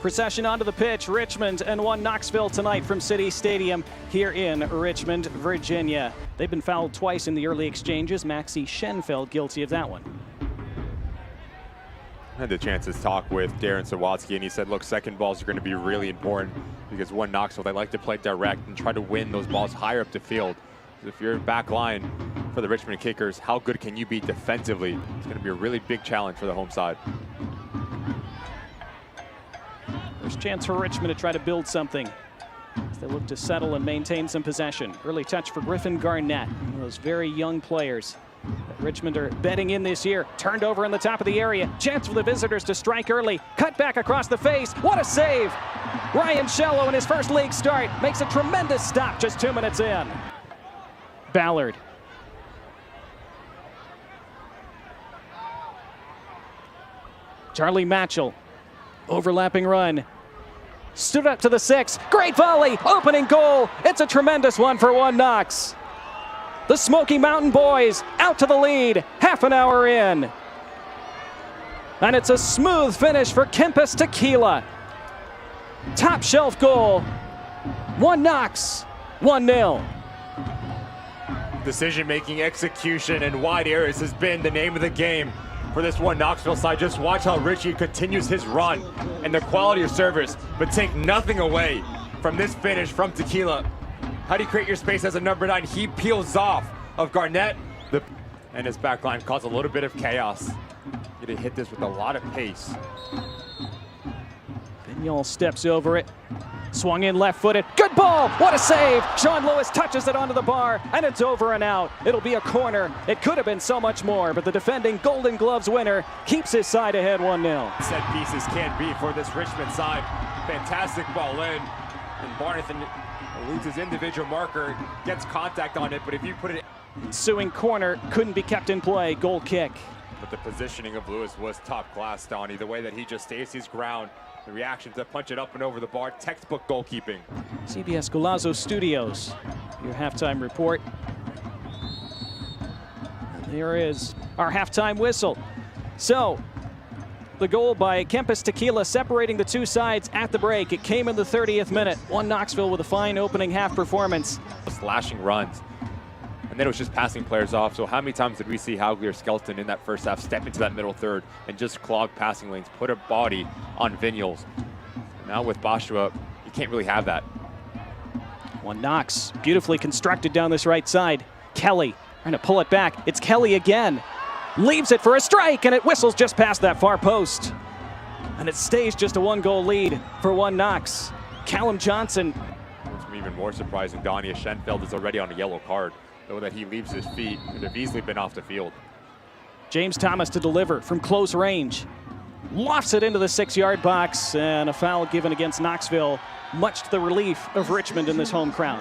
Procession onto the pitch, Richmond and One Knoxville tonight from City Stadium here in Richmond, Virginia. They've been fouled twice in the early exchanges. Maxi Schenfeld guilty of that one. I had the chance to talk with Darren Sawatsky, and he said, look, second balls are going to be really important because One Knoxville, they like to play direct and try to win those balls higher up the field. If you're in back line for the Richmond Kickers, how good can you be defensively? It's going to be a really big challenge for the home side. There's a chance for Richmond to try to build something as they look to settle and maintain some possession. Early touch for Griffin Garnett, one of those very young players that Richmond are betting in this year. Turned over in the top of the area. Chance for the visitors to strike early. Cut back across the face. What a save! Ryan Shello in his first league start makes a tremendous stop just 2 minutes in. Ballard. Charlie Matchell. Overlapping run. Stood up to the 6. Great volley. Opening goal. It's a tremendous one for One Knox. The Smoky Mountain boys out to the lead. Half an hour in. And it's a smooth finish for Kempis Tequila. Top shelf goal. One Knox. 1-0. Decision-making, execution, and wide areas has been the name of the game for this One Knoxville side. Just watch how Richie continues his run and the quality of service, but take nothing away from this finish from Tequila. How do you create your space as a number 9? He peels off of Garnett, and his back line caused a little bit of chaos. He hit this with a lot of pace. Vignal steps over it. Swung in left-footed. Good ball! What a save! Sean Lewis touches it onto the bar, and it's over and out. It'll be a corner. It could have been so much more, but the defending Golden Gloves winner keeps his side ahead 1-0. Set pieces can be for this Richmond side. Fantastic ball in, and Barnathan eludes his individual marker, gets contact on it, but if you put it... Ensuing corner couldn't be kept in play. Goal kick. But the positioning of Lewis was top class, Donnie. The way that he just stays his ground. The reaction to punch it up and over the bar, textbook goalkeeping. CBS Golazo Studios, your halftime report. And there is our halftime whistle. So, the goal by Kempis Tequila separating the two sides at the break. It came in the 30th minute. One Knoxville with a fine opening half performance. Slashing runs. And then it was just passing players off. So how many times did we see Howgler Skelton in that first half step into that middle third and just clog passing lanes, put a body on Vignals? Now with Bashua, you can't really have that. One Knox, beautifully constructed down this right side. Kelly trying to pull it back. It's Kelly again. Leaves it for a strike, and it whistles just past that far post. And it stays just a 1-goal lead for One Knox. Callum Johnson. What's even more surprising, Donnie, is Schenfeld is already on a yellow card. Though that he leaves his feet, could have easily been off the field. James Thomas to deliver from close range. Lofts it into the 6-yard box, and a foul given against Knoxville, much to the relief of Richmond in this home crowd.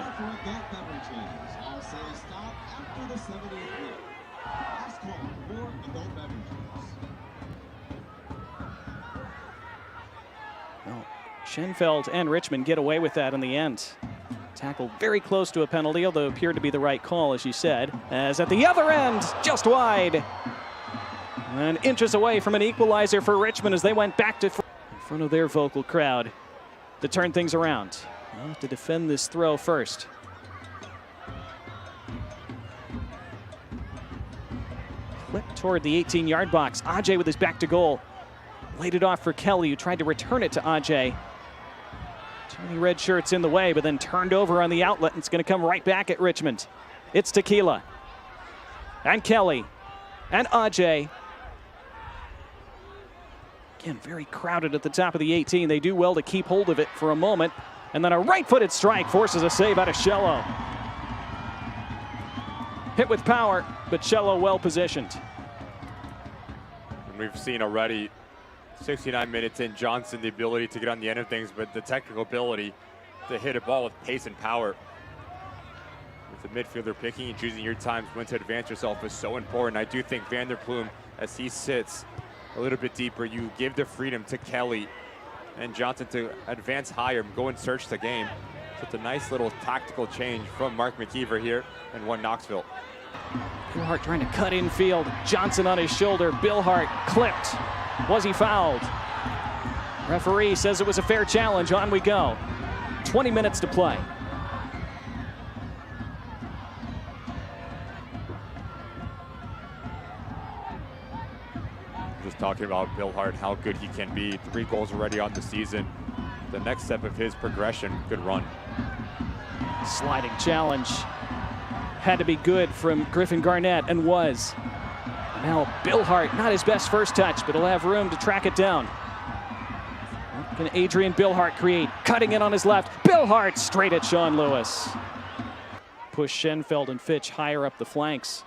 Well, Schenfeld and Richmond get away with that in the end. Tackled very close to a penalty, although appeared to be the right call, as you said. As at the other end, just wide. And inches away from an equalizer for Richmond as they went back to in front of their vocal crowd to turn things around. Well, to defend this throw first. Flip toward the 18-yard box. Ajay with his back to goal. Laid it off for Kelly, who tried to return it to Ajay. Too many red shirts in the way, but then turned over on the outlet, and it's going to come right back at Richmond. It's Tequila. And Kelly. And Ajay. Again, very crowded at the top of the 18. They do well to keep hold of it for a moment. And then a right-footed strike forces a save out of Shello. Hit with power, but Shello well positioned. And we've seen already 69 minutes in, Johnson, the ability to get on the end of things, but the technical ability to hit a ball with pace and power. With the midfielder picking and choosing your times when to advance yourself is so important. I do think Van der Pluim, as he sits a little bit deeper, you give the freedom to Kelly and Johnson to advance higher, go and search the game. So it's a nice little tactical change from Mark McKeever here in One Knoxville. Billhardt trying to cut infield. Johnson on his shoulder. Billhardt clipped. Was he fouled? Referee says it was a fair challenge. On we go. 20 minutes to play. Just talking about Billhardt, how good he can be. 3 goals already on the season. The next step of his progression, good run. Sliding challenge. Had to be good from Griffin Garnett, and was. Now Billhardt, not his best first touch, but he'll have room to track it down. What can Adrian Billhardt create? Cutting in on his left. Billhardt straight at Sean Lewis. Push Schenfeld and Fitch higher up the flanks.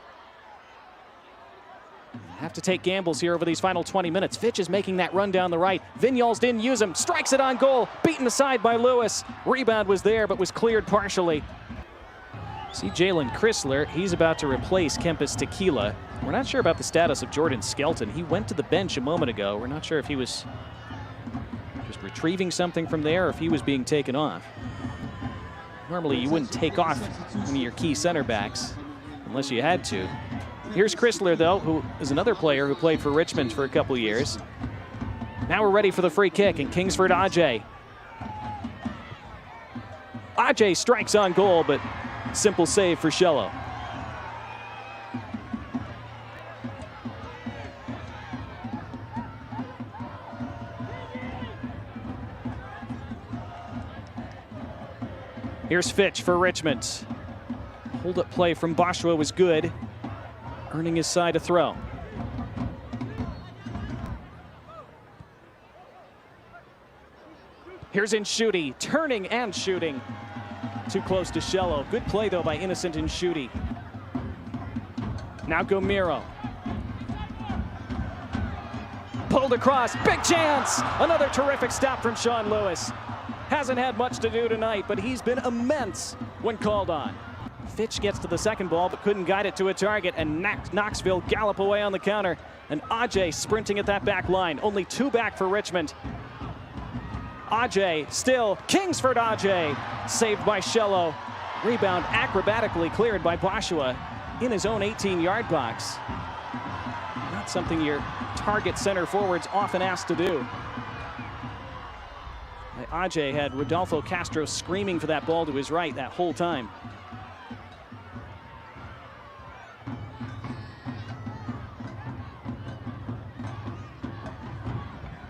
Have to take gambles here over these final 20 minutes. Fitch is making that run down the right. Vignoles didn't use him. Strikes it on goal. Beaten aside by Lewis. Rebound was there, but was cleared partially. See Jalen Chrysler. He's about to replace Kempis Tequila. We're not sure about the status of Jordan Skelton. He went to the bench a moment ago. We're not sure if he was just retrieving something from there or if he was being taken off. Normally you wouldn't take off one of your key center backs unless you had to. Here's Chrysler, though, who is another player who played for Richmond for a couple years. Now we're ready for the free kick, and Kingsford Ajay. Ajay strikes on goal, but simple save for Shello. Here's Fitch for Richmond. Hold-up play from Boschua was good, earning his side a throw. Here's Nshuti, turning and shooting. Too close to Shello. Good play, though, by Innocent Nshuti. Now Gomeiro. Pulled across, big chance! Another terrific stop from Sean Lewis. Hasn't had much to do tonight, but he's been immense when called on. Fitch gets to the second ball, but couldn't guide it to a target, and Knoxville gallop away on the counter. And Ajay sprinting at that back line. Only 2 back for Richmond. Ajay still, Kingsford Ajay, saved by Shello. Rebound acrobatically cleared by Boschua in his own 18-yard box. Not something your target center forwards often asked to do. Ajay had Rodolfo Castro screaming for that ball to his right that whole time.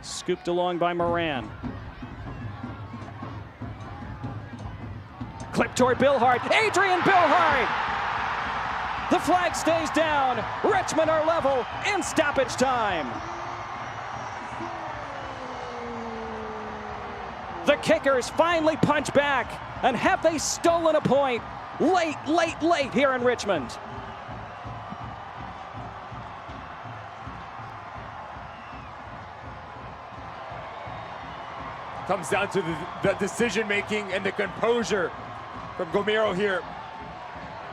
Scooped along by Moran. Clip toward Billhardt. Adrian Billhardt! The flag stays down. Richmond are level in stoppage time. The Kickers finally punch back. And have they stolen a point late here in Richmond? Comes down to the decision-making and the composure from Gomeiro here.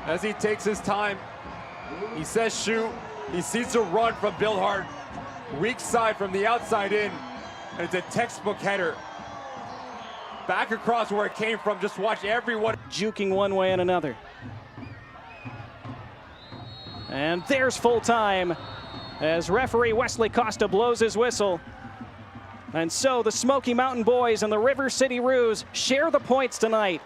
As he takes his time, he says shoot. He sees a run from Billhardt. Weak side from the outside in. And it's a textbook header. Back across where it came from. Just watch everyone juking one way and another. And there's full time as referee Wesley Costa blows his whistle. And so the Smoky Mountain Boys and the River City Roos share the points tonight.